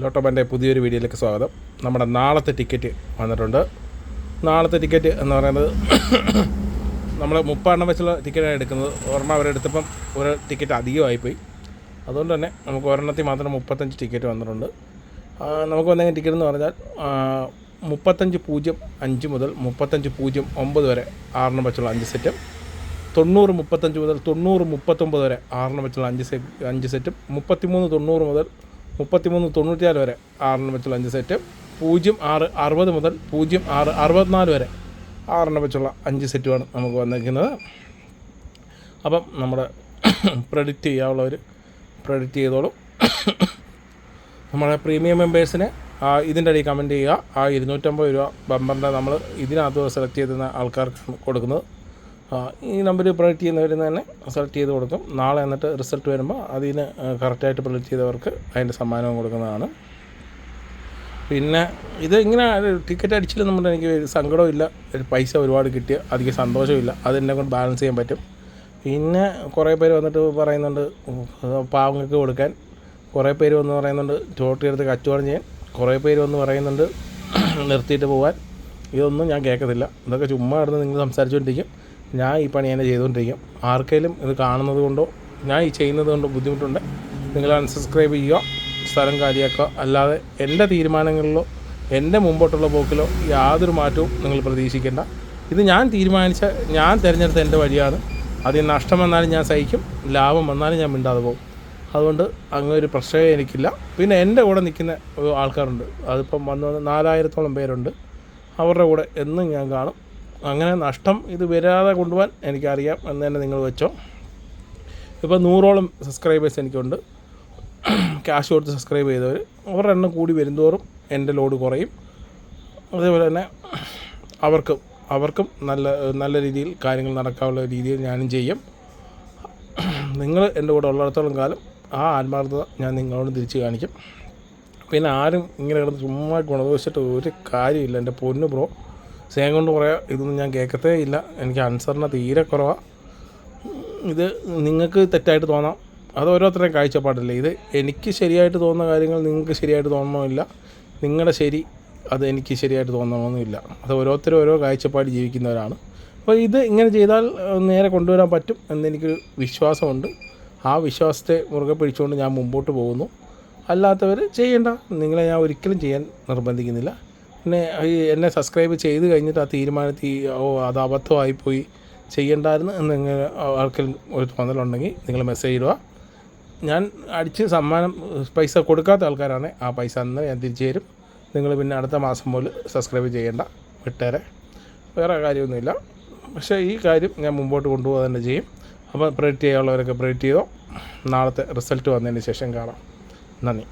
ലോട്ടോബൻ്റെ പുതിയൊരു വീഡിയോയിലേക്ക് സ്വാഗതം. നമ്മുടെ നാളത്തെ ടിക്കറ്റ് വന്നിട്ടുണ്ട്. നാളത്തെ ടിക്കറ്റ് എന്ന് പറയുന്നത് നമ്മൾ 30 എണ്ണം വെച്ചുള്ള ടിക്കറ്റാണ് എടുക്കുന്നത്. ഒരെണ്ണം അവരെടുത്തപ്പം ഒരു ടിക്കറ്റ് അധികമായിപ്പോയി. അതുകൊണ്ട് തന്നെ നമുക്ക് ഒരെണ്ണത്തിൽ മാത്രം 35 ടിക്കറ്റ് വന്നിട്ടുണ്ട്. നമുക്ക് വന്ന ടിക്കറ്റ് എന്ന് പറഞ്ഞാൽ 35:05 മുതൽ 35:09 വരെ 6 എണ്ണം വെച്ചുള്ള 5 സെറ്റും, 90:35 മുതൽ 90:39 വരെ 6 എണ്ണം വെച്ചുള്ള 5 സെറ്റും, 33:90 മുതൽ 33:94 വരെ 6 എണ്ണം വെച്ചുള്ള 5 സെറ്റ്, 06:60 മുതൽ 06:64 വരെ 6 എണ്ണം വെച്ചുള്ള 5 സെറ്റുമാണ് നമുക്ക് വന്നിരിക്കുന്നത്. അപ്പം നമ്മുടെ പ്രെഡിക്റ്റ് ചെയ്യാനുള്ളവർ പ്രെഡിക്റ്റ് ചെയ്തോളും. നമ്മുടെ പ്രീമിയം മെമ്പേഴ്സിന് ഇതിൻ്റെ അടിയിൽ കമൻറ്റ് ചെയ്യുക. ആ 250 രൂപ ബമ്പറിൻ്റെ നമ്മൾ ഇതിനകത്ത് സെലക്ട് ചെയ്തിരുന്ന ആൾക്കാർക്ക് കൊടുക്കുന്നത്. ഈ നമ്പർ പ്രൊഡക്റ്റ് ചെയ്യുന്നവരിൽ തന്നെ സെലക്ട് ചെയ്ത് കൊടുക്കും. നാളെ എന്നിട്ട് റിസൾട്ട് വരുമ്പോൾ അതിന് കറക്റ്റായിട്ട് പ്രൊഡക്റ്റ് ചെയ്തവർക്ക് അതിൻ്റെ സമ്മാനവും കൊടുക്കുന്നതാണ്. പിന്നെ ഇത് ഇങ്ങനെ ടിക്കറ്റ് അടിച്ചില്ലെന്നുമ്പോൾ എനിക്ക് സങ്കടമില്ല, പൈസ ഒരുപാട് കിട്ടിയ അധികം സന്തോഷമില്ല. അതെന്നെ കൊണ്ട് ബാലൻസ് ചെയ്യാൻ പറ്റും. പിന്നെ കുറേ പേര് വന്നിട്ട് പറയുന്നുണ്ട് പാവങ്ങൾക്ക് കൊടുക്കാൻ, കുറേ പേര് വന്ന് പറയുന്നുണ്ട് ചോട്ടി എടുത്ത് കച്ചവടം ചെയ്യാൻ, കുറേ പേര് വന്ന് പറയുന്നുണ്ട് നിർത്തിയിട്ട് പോകാൻ. ഇതൊന്നും ഞാൻ കേൾക്കത്തില്ല. ഇതൊക്കെ ചുമ്മാ ഇടുന്ന് നിങ്ങൾ സംസാരിച്ചുകൊണ്ടിരിക്കും. ഞാൻ ഈ പണി തന്നെ ചെയ്തുകൊണ്ടിരിക്കും. ആർക്കെങ്കിലും ഇത് കാണുന്നത് കൊണ്ടോ ഞാൻ ഈ ചെയ്യുന്നത് കൊണ്ടോ ബുദ്ധിമുട്ടുണ്ട്, നിങ്ങൾ അൺസബ്സ്ക്രൈബ് ചെയ്യുക, സ്ഥലം കാര്യമാക്കുക. അല്ലാതെ എൻ്റെ തീരുമാനങ്ങളിലോ എൻ്റെ മുമ്പോട്ടുള്ള പോക്കിലോ യാതൊരു മാറ്റവും നിങ്ങൾ പ്രതീക്ഷിക്കേണ്ട. ഇത് ഞാൻ തീരുമാനിച്ച, ഞാൻ തിരഞ്ഞെടുത്ത എൻ്റെ വഴിയാണ്. അതിൽ നഷ്ടം വന്നാലും ഞാൻ സഹിക്കും, ലാഭം വന്നാലും ഞാൻ മിണ്ടാതെ പോകും. അതുകൊണ്ട് അങ്ങനെ ഒരു പ്രശ്നമേ എനിക്കില്ല. പിന്നെ എൻ്റെ കൂടെ നിൽക്കുന്ന ആൾക്കാരുണ്ട്, അതിപ്പം വന്ന് 4000-ഓളം പേരുണ്ട്. അവരുടെ കൂടെ എന്നും ഞാൻ കാണും. അങ്ങനെ നഷ്ടം ഇത് വരാതെ കൊണ്ടുപോകാൻ എനിക്കറിയാം എന്ന് തന്നെ നിങ്ങൾ വെച്ചോ. ഇപ്പോൾ 100ഓളം സബ്സ്ക്രൈബേഴ്സ് എനിക്കുണ്ട്. ക്യാഷ് കൊടുത്ത് സബ്സ്ക്രൈബ് ചെയ്തവർ, അവരുടെ എണ്ണം കൂടി വരുന്തോറും എൻ്റെ ലോഡ് കുറയും. അതേപോലെ തന്നെ അവർക്കും നല്ല രീതിയിൽ കാര്യങ്ങൾ നടക്കാനുള്ള രീതിയിൽ ഞാനും ചെയ്യും. നിങ്ങൾ എൻ്റെ കൂടെ ഉള്ളിടത്തോളം കാലം ആ ആത്മാർത്ഥത ഞാൻ നിങ്ങളോട് തിരിച്ച് കാണിക്കും. പിന്നെ ആരും ഇങ്ങനെ കിടന്ന് ചുമ്മാ ഗുണദോഷിച്ചിട്ട് ഒരു കാര്യമില്ല. എൻ്റെ പൊന്നു ബ്രോ, സ്നേഹം കൊണ്ട് പറയാം, ഇതൊന്നും ഞാൻ കേൾക്കത്തേ ഇല്ല. എനിക്ക് അനുസരണ തീരെ കുറവാണ്. ഇത് നിങ്ങൾക്ക് തെറ്റായിട്ട് തോന്നാം, അത് ഓരോരുത്തരുടെയും കാഴ്ചപ്പാടില്ല. ഇത് എനിക്ക് ശരിയായിട്ട് തോന്നുന്ന കാര്യങ്ങൾ നിങ്ങൾക്ക് ശരിയായിട്ട് തോന്നണമെന്നില്ല. നിങ്ങളുടെ ശരി അത് എനിക്ക് ശരിയായിട്ട് തോന്നണമെന്നില്ല. അത് ഓരോരുത്തരും ഓരോ കാഴ്ചപ്പാട് ജീവിക്കുന്നവരാണ്. അപ്പോൾ ഇത് ഇങ്ങനെ ചെയ്താൽ നേരെ കൊണ്ടുവരാൻ പറ്റും എന്നെനിക്കൊരു വിശ്വാസമുണ്ട്. ആ വിശ്വാസത്തെ മുറുകെ പിടിച്ചുകൊണ്ട് ഞാൻ മുമ്പോട്ട് പോകുന്നു. അല്ലാത്തവർ ചെയ്യേണ്ട, നിങ്ങളെ ഞാൻ ഒരിക്കലും ചെയ്യാൻ നിർബന്ധിക്കുന്നില്ല. പിന്നെ എന്നെ സബ്സ്ക്രൈബ് ചെയ്ത് കഴിഞ്ഞിട്ട് ആ തീരുമാനത്തിൽ അത് അബദ്ധമായിപ്പോയി ചെയ്യണ്ടായിരുന്നു എന്നിങ്ങനെ ആർക്കെങ്കിലും ഒരു തോന്നലുണ്ടെങ്കിൽ നിങ്ങൾ മെസ്സേജ് ഇടുക. ഞാൻ അടിച്ച് സമ്മാനം പൈസ കൊടുക്കാത്ത ആൾക്കാരാണ്, ആ പൈസ അന്ന് ഞാൻ തിരിച്ചു തരും. നിങ്ങൾ പിന്നെ അടുത്ത മാസം മുതൽ സബ്സ്ക്രൈബ് ചെയ്യേണ്ട, വിട്ടേരെ. വേറെ കാര്യമൊന്നുമില്ല. പക്ഷേ ഈ കാര്യം ഞാൻ മുമ്പോട്ട് കൊണ്ടുപോകാൻ തന്നെ ചെയ്യും. അപ്പോൾ പ്രെഡിക്റ്റ് ചെയ്യാനുള്ളവരൊക്കെ പ്രെഡിക്റ്റ് ചെയ്തോ. നാളത്തെ റിസൾട്ട് വന്നതിന് ശേഷം കാണാം. നന്ദി.